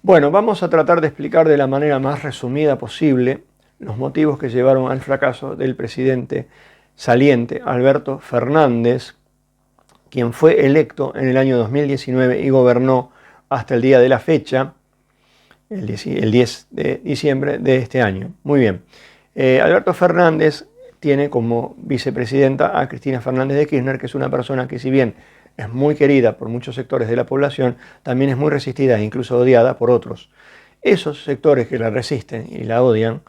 Bueno, vamos a tratar de explicar de la manera más resumida posible los motivos que llevaron al fracaso del presidente saliente Alberto Fernández, quien fue electo en el año 2019 y gobernó hasta el día de la fecha, el 10 de diciembre de este año. Muy bien. Alberto Fernández tiene como vicepresidenta a Cristina Fernández de Kirchner, que es una persona que, si bien es muy querida por muchos sectores de la población, también es muy resistida e incluso odiada por otros. Esos sectores que la resisten y la odian,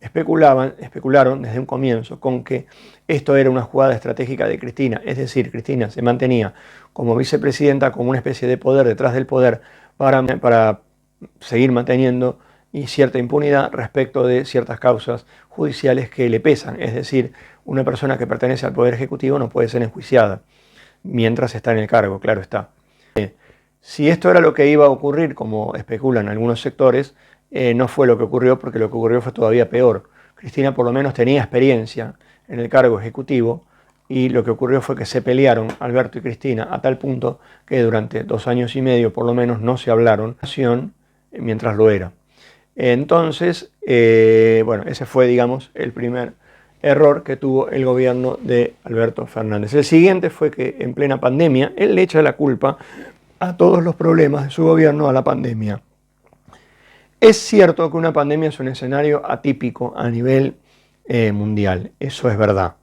especularon desde un comienzo con que esto era una jugada estratégica de Cristina, es decir, Cristina se mantenía como vicepresidenta, como una especie de poder detrás del poder para seguir manteniendo cierta impunidad respecto de ciertas causas judiciales que le pesan, es decir, una persona que pertenece al Poder Ejecutivo no puede ser enjuiciada mientras está en el cargo, claro está. Si esto era lo que iba a ocurrir, como especulan algunos sectores, no fue lo que ocurrió, porque lo que ocurrió fue todavía peor. Cristina por lo menos tenía experiencia en el cargo ejecutivo y lo que ocurrió fue que se pelearon Alberto y Cristina a tal punto que durante 2 años y medio por lo menos no se hablaron mientras lo era. Entonces, bueno, ese fue, digamos, el primer error que tuvo el gobierno de Alberto Fernández. El siguiente fue que en plena pandemia él le echa la culpa a todos los problemas de su gobierno a la pandemia. Es cierto que una pandemia es un escenario atípico a nivel mundial, eso es verdad.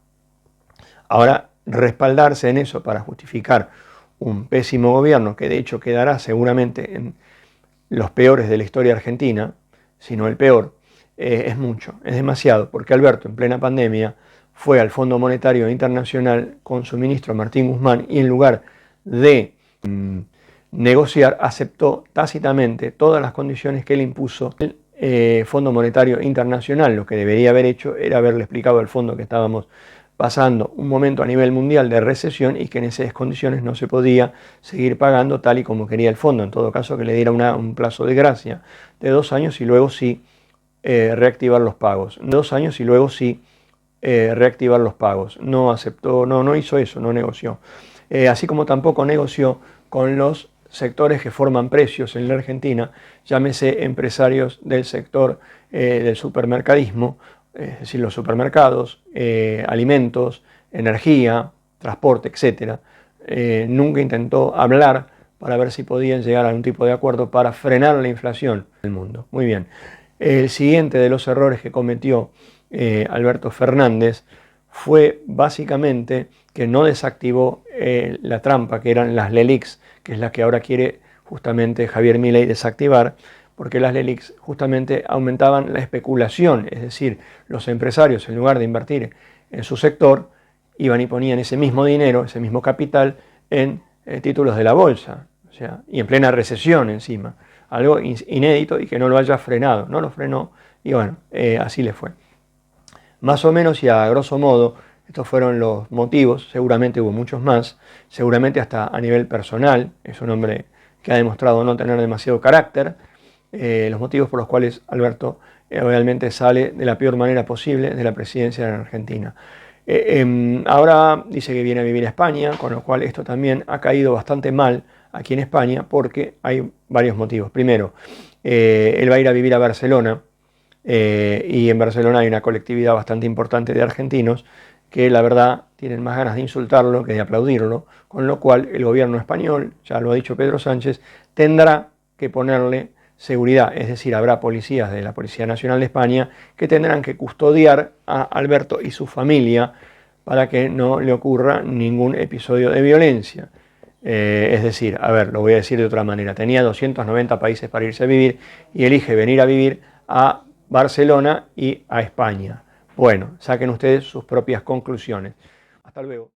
Ahora, respaldarse en eso para justificar un pésimo gobierno, que de hecho quedará seguramente en los peores de la historia argentina, sino el peor, es mucho, es demasiado, porque Alberto en plena pandemia fue al Fondo Monetario Internacional con su ministro Martín Guzmán y en lugar de negociar, aceptó tácitamente todas las condiciones que le impuso el Fondo Monetario Internacional. Lo que debería haber hecho era haberle explicado al fondo que estábamos pasando un momento a nivel mundial de recesión y que en esas condiciones no se podía seguir pagando tal y como quería el fondo. En todo caso, que le diera un plazo de gracia de 2 años y luego sí reactivar los pagos. 2 años y luego sí reactivar los pagos. No aceptó, no hizo eso, no negoció. Así como tampoco negoció con los sectores que forman precios en la Argentina, llámese empresarios del sector del supermercadismo, es decir, los supermercados, alimentos, energía, transporte, etc. Nunca intentó hablar para ver si podían llegar a algún tipo de acuerdo para frenar la inflación en el mundo. Muy bien. El siguiente de los errores que cometió Alberto Fernández fue básicamente que no desactivó la trampa que eran las LELIQs, que es la que ahora quiere justamente Javier Milei desactivar, porque las LELIQs justamente aumentaban la especulación, es decir, los empresarios en lugar de invertir en su sector, iban y ponían ese mismo dinero, ese mismo capital en títulos de la bolsa, o sea, y en plena recesión encima, algo inédito y que no lo haya frenado, no lo frenó y bueno, así le fue. Más o menos y a grosso modo, estos fueron los motivos, seguramente hubo muchos más, seguramente hasta a nivel personal, es un hombre que ha demostrado no tener demasiado carácter, los motivos por los cuales Alberto realmente sale de la peor manera posible de la presidencia de la Argentina. Ahora dice que viene a vivir a España, con lo cual esto también ha caído bastante mal aquí en España porque hay varios motivos. Primero, él va a ir a vivir a Barcelona y en Barcelona hay una colectividad bastante importante de argentinos que la verdad tienen más ganas de insultarlo que de aplaudirlo, con lo cual el gobierno español, ya lo ha dicho Pedro Sánchez, tendrá que ponerle seguridad, es decir, habrá policías de la Policía Nacional de España que tendrán que custodiar a Alberto y su familia para que no le ocurra ningún episodio de violencia. Es decir, a ver, lo voy a decir de otra manera, tenía 290 países para irse a vivir y elige venir a vivir a Barcelona y a España. Bueno, saquen ustedes sus propias conclusiones. Hasta luego.